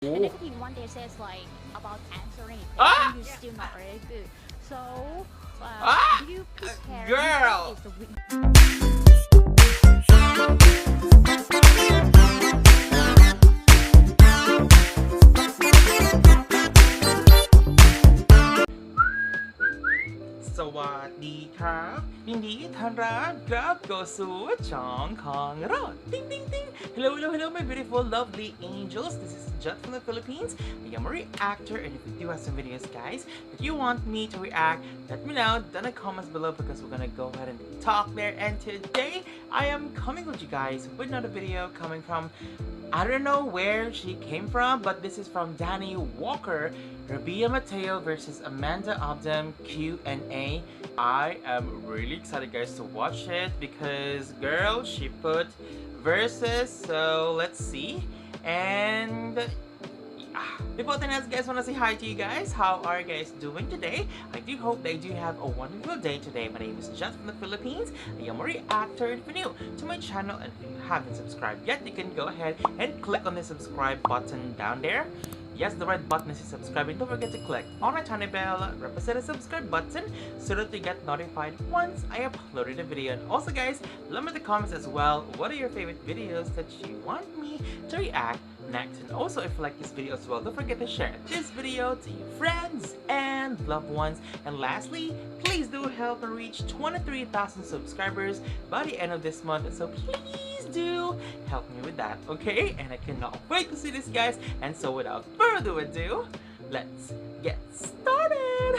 And Oh. if you one day says like about answering a Ah! question, you're still not very good. So, Ah! do you prepare? Girl! Is theสวัสดีครับยินดีต้อนรับครับเข้าสู่ช่องของเราติ๊งติ๊งติ๊ง Hello hello hello my beautiful lovely angels, this is Jet from the Philippines. I am a reactor, and if you do have some videos guys that you want me to react, let me know down in the comments below because we're gonna go ahead and talk there. And today I am coming with you guys with another video coming from, I don't know where she came from, but this is from Danny Walker, Rabiya Mateo versus Amanda Obdam Q&A. I am really excited guys to watch it because girl, she put verses, so let's see. And before then, as guys, want to say hi to you guys. How are you guys doing today? I do hope that you do have a wonderful day today. My name is Jet from the Philippines. I am a reactor. If you're new to my channel and if you haven't subscribed yet, you can go ahead and click on the subscribe button down there. Yes, the red button is to subscribe, and don't forget to click on the tiny bell represent the subscribe button so that you get notified once I uploaded a video. And also guys, let me in the comments as well, what are your favorite videos that you want me to react next. And also, if you like this video as well, don't forget to share this video to your friends and loved ones. And lastly, please do help me reach 23,000 subscribers by the end of this month, so please do help me with that, okay? And I cannot wait to see this guys, and so without further ado, let's get started.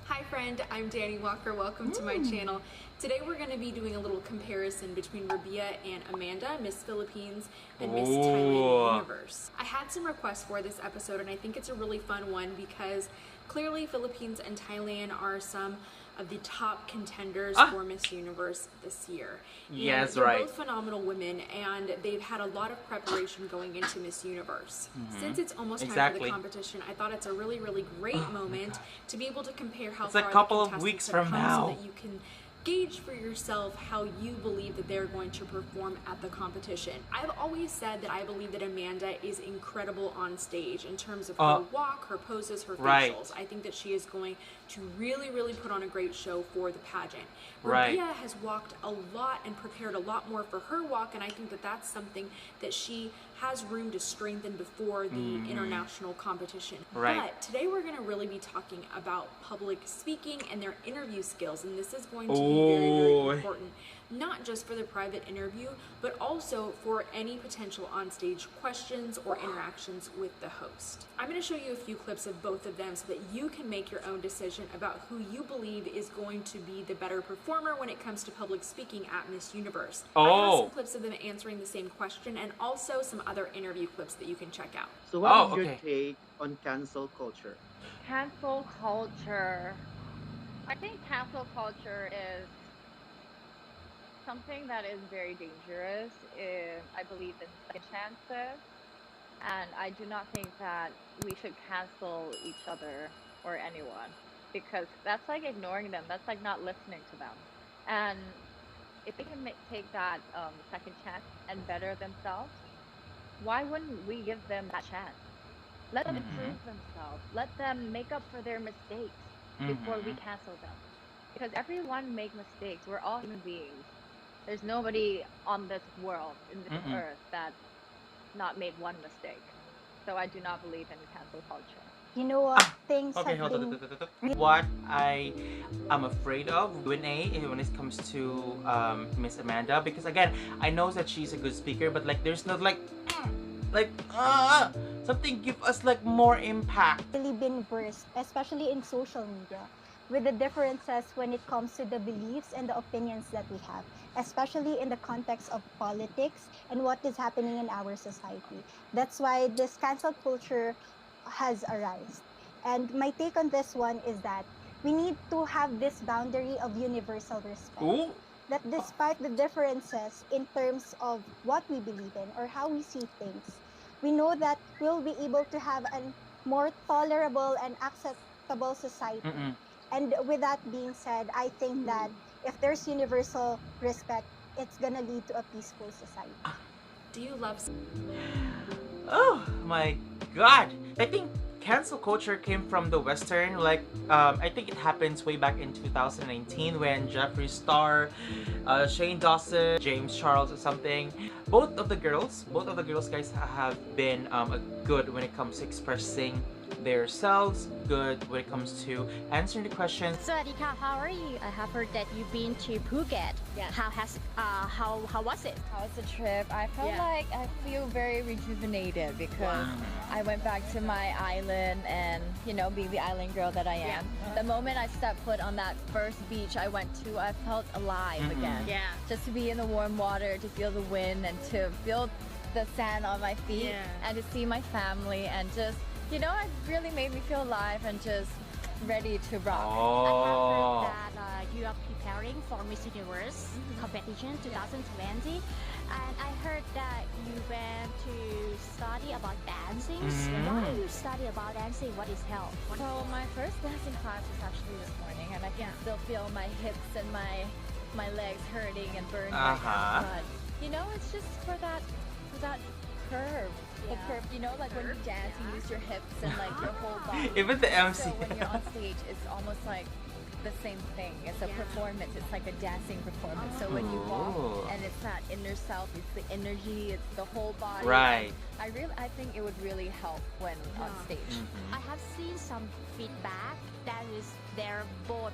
Hi friend, I'm Danny Walker. Welcome to my channel. Today we're going to be doing a little comparison between Rabiya and Amanda, Miss Philippines and Miss Thailand Universe. I had some requests for this episode and I think it's a really fun one because clearly Philippines and Thailand are some of the top contenders for Miss Universe this year. Yes, they're right. both phenomenal women and they've had a lot of preparation going into Miss Universe. Since it's almost time for the competition, I thought it's a really, really great moment to be able to compare how far a couple the of weeks contestants from have come now. so that you can gauge for yourself how you believe that they're going to perform at the competition. I've always said that I believe that Amanda is incredible on stage in terms of her walk, her poses, her facials. I think that she is going to really, really put on a great show for the pageant. Rabiya has walked a lot and prepared a lot more for her walk, and I think that that's something that she has room to strengthen before the international competition. But today we're going to really be talking about public speaking and their interview skills, and this is going to be very, very important, not just for the private interview, but also for any potential on-stage questions or interactions with the host. I'm going to show you a few clips of both of them so that you can make your own decision about who you believe is going to be the better performer when it comes to public speaking at Miss Universe. I have some clips of them answering the same question and also some other interview clips that you can check out. So what is your take on cancel culture? Cancel culture. I think cancel culture is something that is very dangerous. I believe in second chances, and I do not think that we should cancel each other or anyone because that's like ignoring them. That's like not listening to them. And if they can take that second chance and better themselves, why wouldn't we give them that chance? Let them improve themselves. Let them make up for their mistakes before we cancel them. Because everyone make mistakes. We're all human beings. There's nobody on this world, in this earth, that not made one mistake. So I do not believe in cancel culture. you know what things Okay, have hold been on. What I am afraid of when it comes to Miss Amanda, because again, I know that she's a good speaker, but like there's not like something give us like more impact. really been versed, especially in social media, with the differences when it comes to the beliefs and the opinions that we have, especially in the context of politics and what is happening in our society. That's why this cancel culture has arisen. And my take on this one is that we need to have this boundary of universal respect. Ooh. That despite the differences in terms of what we believe in or how we see things, we know that we'll be able to have a more tolerable and acceptable society. And with that being said, I think that if there's universal respect, it's gonna lead to a peaceful society. Do you love? Oh my god! I think cancel culture came from the Western. Like, I think it happens way back in 2019 when Jeffree Star, Shane Dawson, James Charles, or something. Both of the girls, guys, have been good when it comes to expressing themselves. Good when it comes to answering the questions. Sawadika, how are you? I have heard that you've been to Phuket. Yeah. How was it? How was the trip? I felt like I feel very rejuvenated because I went back to my island and, you know, being the island girl that I am. The moment I stepped foot on that first beach I went to, I felt alive again. Yeah. Just to be in the warm water, to feel the wind and to feel the sand on my feet and to see my family and just, you know, it really made me feel alive and just ready to rock. Oh. I have heard that you are preparing for Miss Universe competition 2020, and I heard that you went to study about dancing. Why do you study about dancing? What is health? So my first dancing class was actually this morning, and I can still feel my hips and my legs hurting and burning right now. But you know, it's just for that curve. The curve, you know, like when you dance, you use your hips and like your whole body. Even the MC. So when you're on stage, it's almost like the same thing. It's a performance. It's like a dancing performance. So when you walk, and it's that inner self, it's the energy, it's the whole body. Right. I think it would really help when on stage. I have seen some feedback that is there both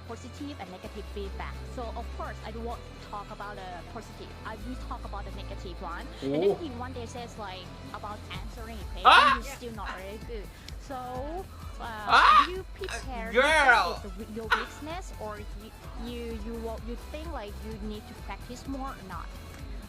positive and negative feedback. So of course I don't want to talk about the positive. I will talk about the negative one. The negative one they says like about answering a question is still not very good. So do you prepare with your weakness, or you think like you need to practice more or not?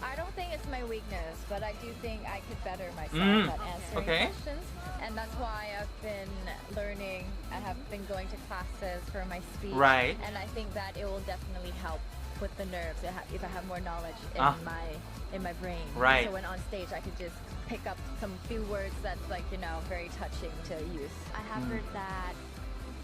I don't think it's my weakness, but I do think I could better myself at answering questions. And that's why I've been learning. I have been going to classes for my speech. Right. And I think that it will definitely help with the nerves if I have more knowledge in my brain. Right. So when on stage, I could just pick up some few words that's like, you know, very touching to use. I have heard that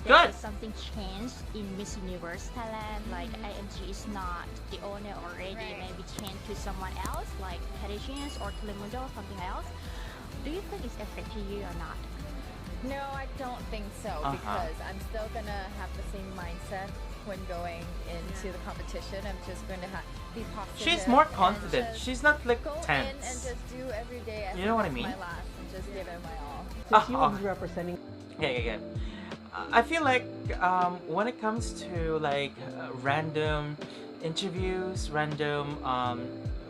Good. there is something changed in Miss Universe Thailand. Like AMG is not the owner already. Maybe changed to someone else, like Parisians or Telemundo, something else. Do you think it's affecting you or not? No, I don't think so, because I'm still gonna have the same mindset when going into the competition. I'm just going to be positive. She's more confident. She's not like go tense. in and just do every day as You know what I if it's mean? my last and just give it my all. Since you will be representing. Yeah. I feel like when it comes to like random interviews, random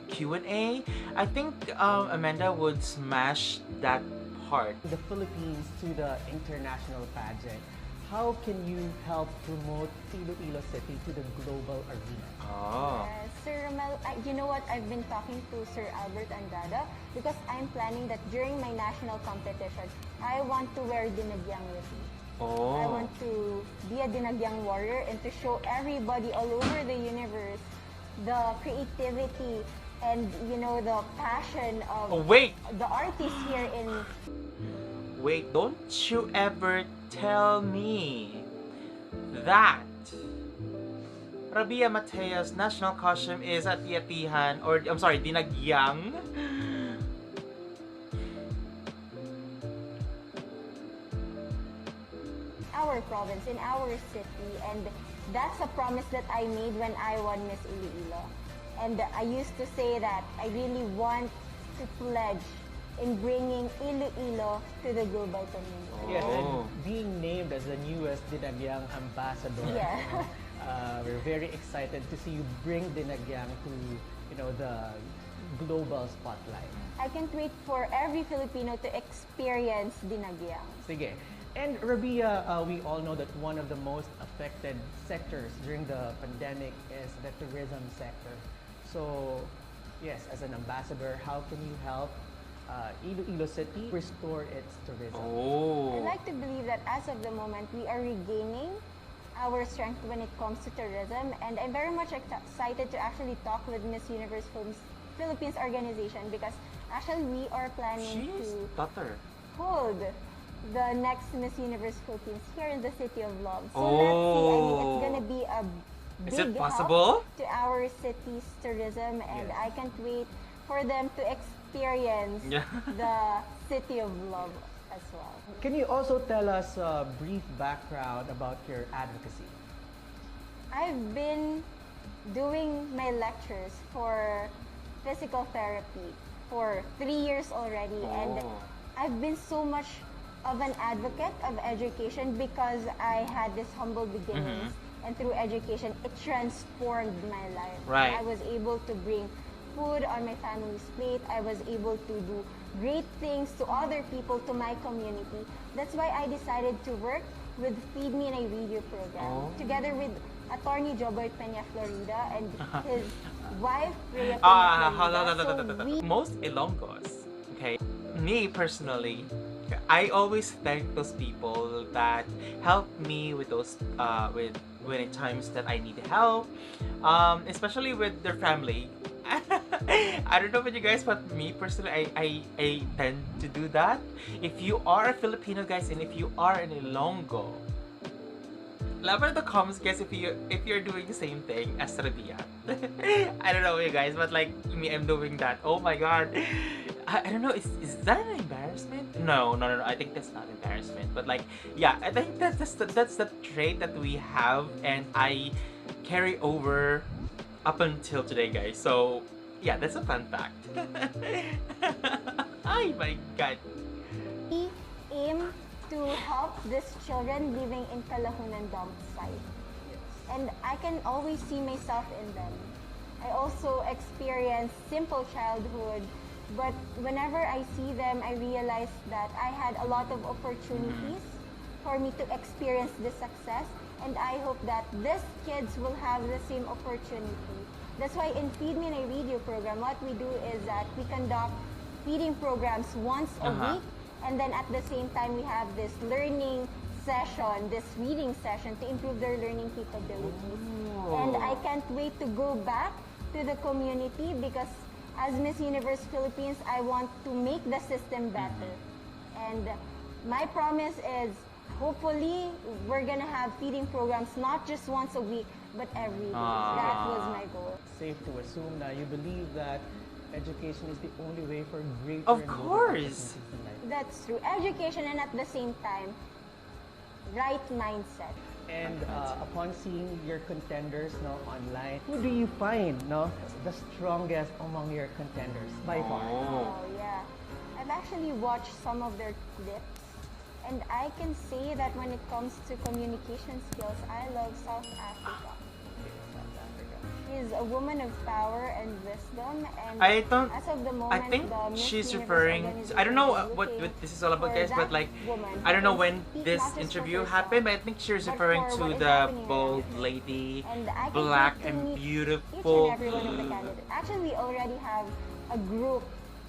Q&A, I think Amanda would smash that part. The Philippines to the international pageant. How can you help promote Iloilo City to the global arena? Oh. Sir Romel, you know what? I've been talking to Sir Albert Andrada because I'm planning that during my national competition, I want to wear dinagyang with me. I want to be a dinagyang warrior and to show everybody all over the universe the creativity and, you know, the passion of the artists here in... Wait, don't you ever tell me that Rabiya Mateo's national costume is ati-atihan, or I'm sorry, dinagyang? our province, in our city, and that's a promise that I made when I won Miss Iloilo. And I used to say that I really want to pledge in bringing Iloilo to the global community. Yes, and being named as the newest Dinagyang ambassador. We're very excited to see you bring Dinagyang to, you know, the global spotlight. I can't wait for every Filipino to experience Dinagyang. Sige. And Rabiya, we all know that one of the most affected sectors during the pandemic is the tourism sector. So, yes, as an ambassador, how can you help Iloilo City restore its tourism? I like to believe that as of the moment, we are regaining our strength when it comes to tourism, and I'm very much excited to actually talk with Miss Universe Philippines organization, because actually we are planning to hold the next Miss Universe Philippines here in the City of Love. So let's see, I mean, it's gonna be a Is big it possible? help to our city's tourism, and Yes. I can't wait for them to experience Yeah. the city of love as well. Can you also tell us a brief background about your advocacy? I've been doing my lectures for physical therapy for 3 years already, and Oh. I've been so much of an advocate of education because I had this humble beginnings, and through education, it transformed my life. Right. I was able to bring food on my family's plate. I was able to do great things to other people, to my community. That's why I decided to work with Feed Me in a Radio program, Oh. together with Attorney Jobert Peña Florida and his wife, Rhea Peña Hold on, Florida. So we most Ilonggos, okay, me personally, I always thank those people that help me with those with when at times that I need help, especially with their family. I don't know about you guys, but me personally, I tend to do that. If you are a Filipino, guys, and if you are an Ilonggo, love in the comments, guys, if you're doing the same thing as Rabiya. I don't know you guys, but like me, I'm doing that. Oh my god. I don't know, is that an embarrassment? No. I think that's not embarrassment. But like, yeah, I think that's the trait that we have, and I carry over up until today, guys. So yeah, that's a fun fact. Oh my god. we aim to help these children living in Kalahunan dump site. And I can always see myself in them. I also experienced simple childhood, but whenever I see them, I realize that I had a lot of opportunities for me to experience this success, and I hope that these kids will have the same opportunity. That's why in Feed Me in a Radio program, what we do is that we conduct feeding programs once a week, and then at the same time, we have this learning session, this reading session to improve their learning capabilities. And I can't wait to go back to the community because as Miss Universe Philippines, I want to make the system better. And my promise is hopefully we're gonna have feeding programs not just once a week, but every day. That was my goal. Safe to assume that you believe that education is the only way for greater Of and better course. opportunities in life. That's true. Education, and at the same time, right mindset. And upon seeing your contenders online, who do you find the strongest among your contenders by far? Oh, yeah. I've actually watched some of their clips, and I can say that when it comes to communication skills, I love South Africa. She's a woman of power and wisdom, and I don't. as of the I moment, think the Miss she's Universe referring. I don't know organization what is looking this is all about, for guys. But that like, woman I don't who know can when speak this not just for interview herself, happened, but I think she's but referring for to what is the happening bold around her. lady, And I can black wait to and meet each beautiful. and every one of the candidates. Actually, we already have a group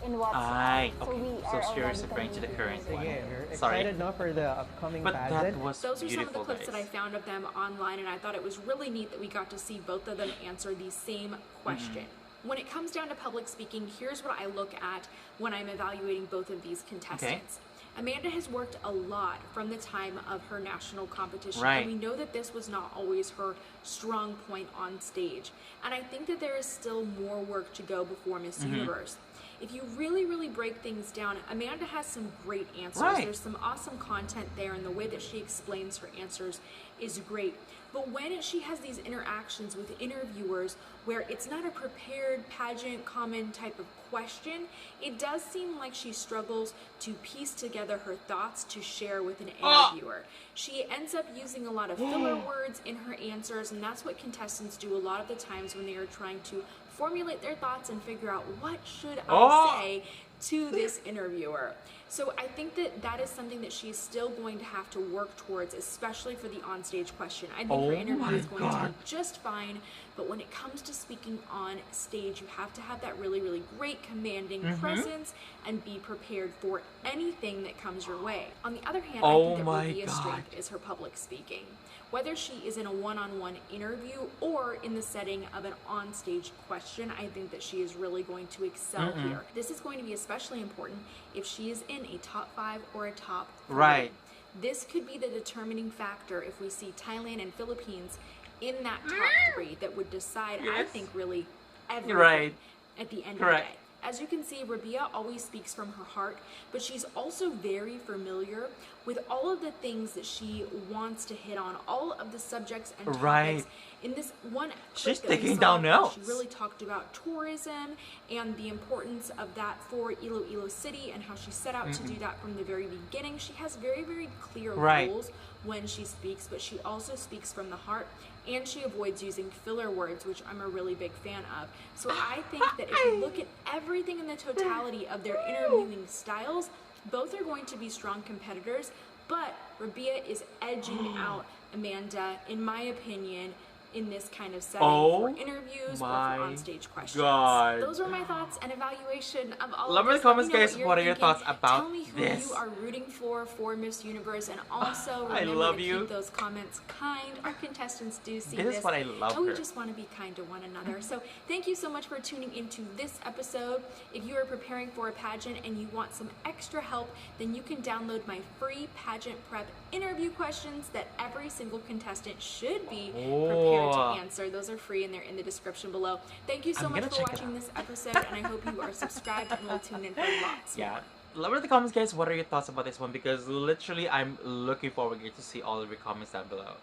in WhatsApp. Aye, So okay. we So are she's already referring to the current communicating. one. Again, you're Sorry. excited now for the upcoming But that pageant. was Those are some of the beautiful, clips guys. that I found of them online, and I thought it was really neat that we got to see both of them answer the same question. When it comes down to public speaking, here's what I look at when I'm evaluating both of these contestants. Amanda has worked a lot from the time of her national competition, Right. and we know that this was not always her strong point on stage. And I think that there is still more work to go before Miss Universe. If you really, really break things down, Amanda has some great answers. Right. There's some awesome content there, and the way that she explains her answers is great. But when she has these interactions with interviewers where it's not a prepared pageant common type of question, it does seem like she struggles to piece together her thoughts to share with an interviewer. She ends up using a lot of filler words in her answers, and that's what contestants do a lot of the times when they are trying to formulate their thoughts and figure out what should I say to this interviewer. So I think that that is something that she's still going to have to work towards, especially for the onstage question. I think her interview is going to be just fine, but when it comes to speaking on stage, you have to have that really, really great commanding presence and be prepared for anything that comes your way. On the other hand, I think that Rabia's strength is her public speaking. Whether she is in a one-on-one interview or in the setting of an onstage question, I think that she is really going to excel here. This is going to be especially important if she is in a top 5 or a top 3. Right. This could be the determining factor if we see Thailand and Philippines in that top 3 that would decide, I Yes. think, really everything Right. at the end Correct. of the day. As you can see, Rabiya always speaks from her heart, but she's also very familiar with all of the things that she wants to hit on, all of the subjects and topics. Right. In this one She's clip that we taking saw, down notes. she really talked about tourism and the importance of that for Iloilo City and how she set out to do that from the very beginning. She has very, very clear Right. rules when she speaks, but she also speaks from the heart, and she avoids using filler words, which I'm a really big fan of. So I think that if you look at everything in the totality of their interviewing styles, both are going to be strong competitors, but Rabiya is edging out Amanda, in my opinion, in this kind of setting for interviews or for my on-stage questions. God. Those are my thoughts and evaluation of all Love of in this. the comments, Let me know guys. you're What are your thinking. thoughts about Tell me who this? you are rooting for Miss Universe, and also I remember love to you. keep those comments kind. Our contestants do see This this. is what I love and we her. just want to be kind to one another. So thank you so much for tuning into this episode. If you are preparing for a pageant and you want some extra help, then you can download my free pageant prep interview questions that every single contestant should be prepared to Oh. answer. Those are free and they're in the description below. Thank you so I'm much gonna for check it watching out. this episode, and I hope you are subscribed and will tune in for lots Yeah. more. Love in the comments, guys. What are your thoughts about this one? Because literally, I'm looking forward to see all of your comments down below.